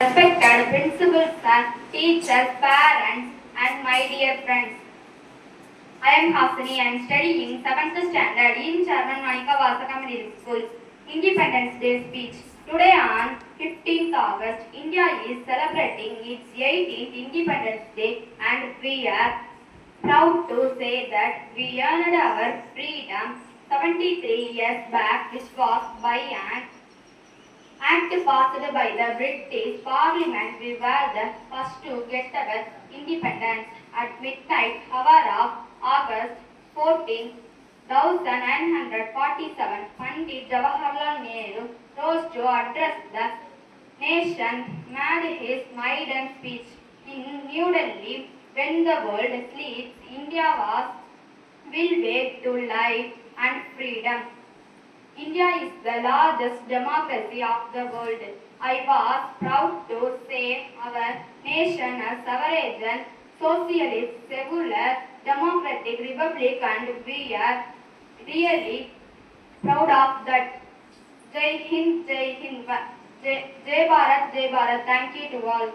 Respected principals, sir, teachers, parents, and my dear friends. I am Hasani. I am studying 7th standard in Chairman Monica Vasaka Middle School. Independence Day speech. Today on 15th August, India is celebrating its 18th Independence Day, and we are proud to say that we earned our freedom 73 years back, which was by an act passed by the British Parliament. We were the first to get our independence at midnight hour of August 14, 1947. Pandit Jawaharlal Nehru rose to address the nation, made his maiden speech in New Delhi. When the world sleeps, India will wake to life and freedom. India is the largest democracy of the world. I was proud to say our nation a sovereign, socialist, secular, democratic republic, and we are really proud of that. Jai Hind, Jai Hind, Jai Bharat, Jai Bharat. Thank you to all.